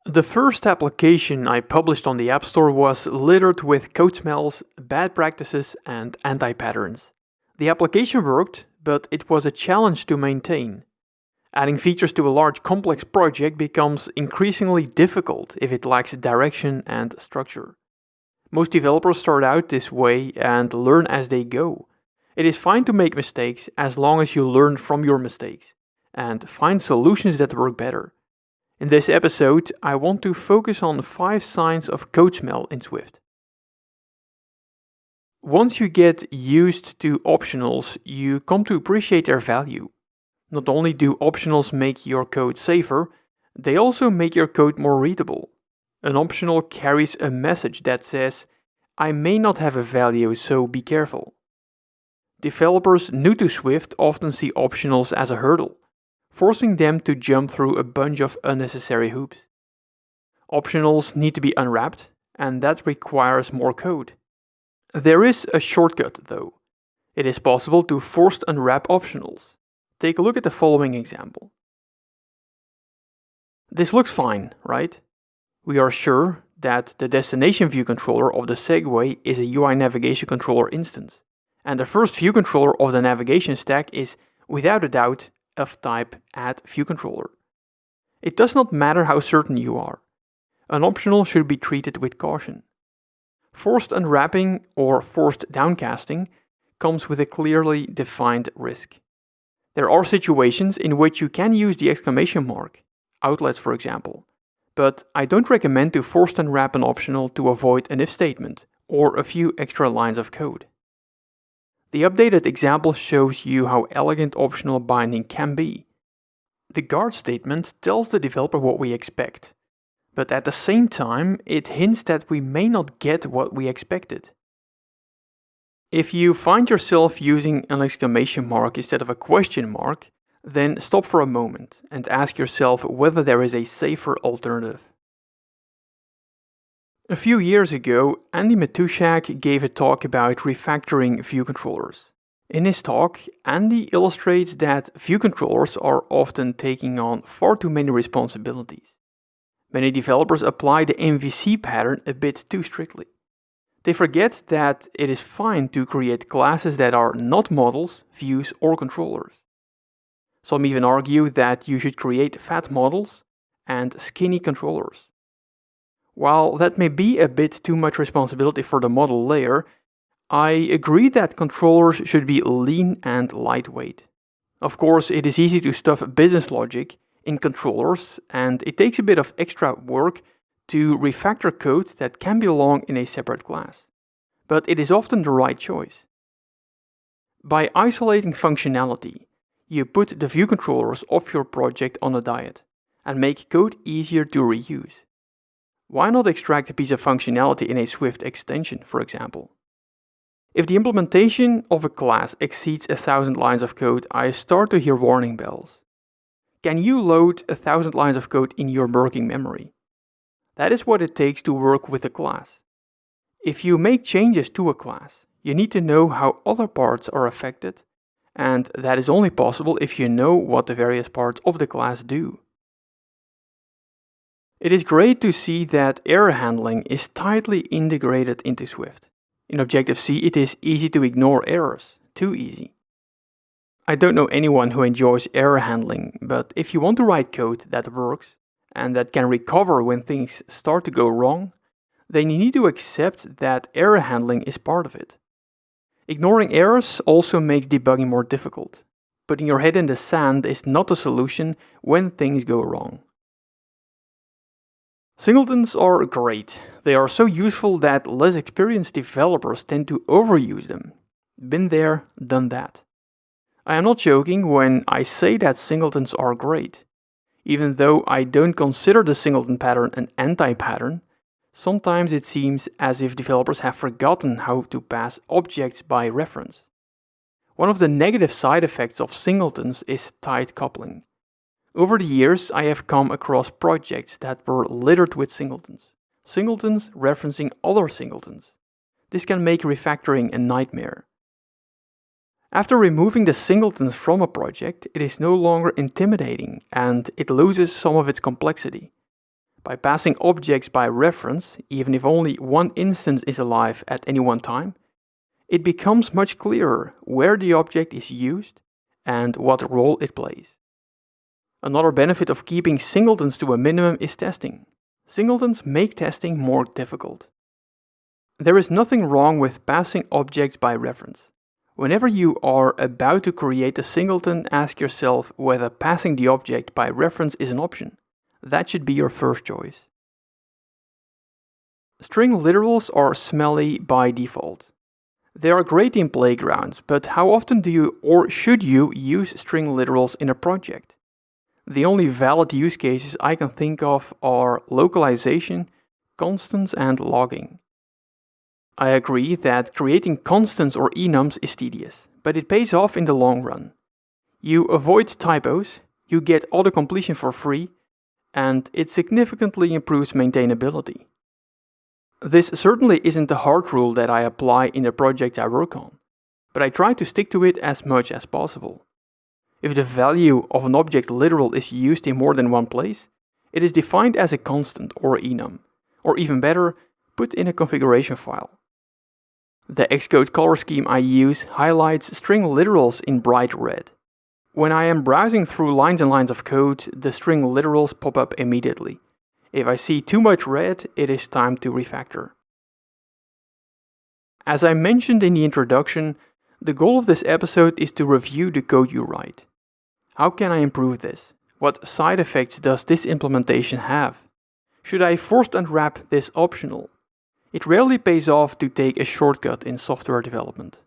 The first application I published on the App Store was littered with code smells, bad practices, and anti-patterns. The application worked, but it was a challenge to maintain. Adding features to a large complex project becomes increasingly difficult if it lacks direction and structure. Most developers start out this way and learn as they go. It is fine to make mistakes as long as you learn from your mistakes and find solutions that work better. In this episode, I want to focus on 5 signs of code smell in Swift. Once you get used to optionals, you come to appreciate their value. Not only do optionals make your code safer, they also make your code more readable. An optional carries a message that says, "I may not have a value, so be careful." Developers new to Swift often see optionals as a hurdle, forcing them to jump through a bunch of unnecessary hoops. Optionals need to be unwrapped, and that requires more code. There is a shortcut, though. It is possible to forced unwrap optionals. Take a look at the following example. This looks fine, right? We are sure that the destination view controller of the Segway is a UI navigation controller instance, and the first view controller of the navigation stack is, without a doubt, of type add_viewController. It does not matter how certain you are. An optional should be treated with caution. Forced unwrapping or forced downcasting comes with a clearly defined risk. There are situations in which you can use the exclamation mark, outlets for example, but I don't recommend to forced unwrap an optional to avoid an if statement or a few extra lines of code. The updated example shows you how elegant optional binding can be. The guard statement tells the developer what we expect, but at the same time it hints that we may not get what we expected. If you find yourself using an exclamation mark instead of a question mark, then stop for a moment and ask yourself whether there is a safer alternative. A few years ago, Andy Matushak gave a talk about refactoring view controllers. In his talk, Andy illustrates that view controllers are often taking on far too many responsibilities. Many developers apply the MVC pattern a bit too strictly. They forget that it is fine to create classes that are not models, views, or controllers. Some even argue that you should create fat models and skinny controllers. While that may be a bit too much responsibility for the model layer, I agree that controllers should be lean and lightweight. Of course, it is easy to stuff business logic in controllers, and it takes a bit of extra work to refactor code that can belong in a separate class. But it is often the right choice. By isolating functionality, you put the view controllers of your project on a diet and make code easier to reuse. Why not extract a piece of functionality in a Swift extension, for example? If the implementation of a class exceeds 1,000 lines of code, I start to hear warning bells. Can you load 1,000 lines of code in your working memory? That is what it takes to work with a class. If you make changes to a class, you need to know how other parts are affected, and that is only possible if you know what the various parts of the class do. It is great to see that error handling is tightly integrated into Swift. In Objective-C, it is easy to ignore errors, too easy. I don't know anyone who enjoys error handling, but if you want to write code that works and that can recover when things start to go wrong, then you need to accept that error handling is part of it. Ignoring errors also makes debugging more difficult. Putting your head in the sand is not a solution when things go wrong. Singletons are great. They are so useful that less experienced developers tend to overuse them. Been there, done that. I am not joking when I say that singletons are great. Even though I don't consider the singleton pattern an anti-pattern, sometimes it seems as if developers have forgotten how to pass objects by reference. One of the negative side effects of singletons is tight coupling. Over the years, I have come across projects that were littered with singletons. Singletons referencing other singletons. This can make refactoring a nightmare. After removing the singletons from a project, it is no longer intimidating and it loses some of its complexity. By passing objects by reference, even if only one instance is alive at any one time, it becomes much clearer where the object is used and what role it plays. Another benefit of keeping singletons to a minimum is testing. Singletons make testing more difficult. There is nothing wrong with passing objects by reference. Whenever you are about to create a singleton, ask yourself whether passing the object by reference is an option. That should be your first choice. String literals are smelly by default. They are great in playgrounds, but how often do you or should you use string literals in a project? The only valid use cases I can think of are localization, constants, and logging. I agree that creating constants or enums is tedious, but it pays off in the long run. You avoid typos, you get autocompletion for free, and it significantly improves maintainability. This certainly isn't the hard rule that I apply in the project I work on, but I try to stick to it as much as possible. If the value of an object literal is used in more than one place, it is defined as a constant or enum, or even better, put in a configuration file. The Xcode color scheme I use highlights string literals in bright red. When I am browsing through lines and lines of code, the string literals pop up immediately. If I see too much red, it is time to refactor. As I mentioned in the introduction, the goal of this episode is to review the code you write. How can I improve this? What side effects does this implementation have? Should I forced unwrap this optional? It rarely pays off to take a shortcut in software development.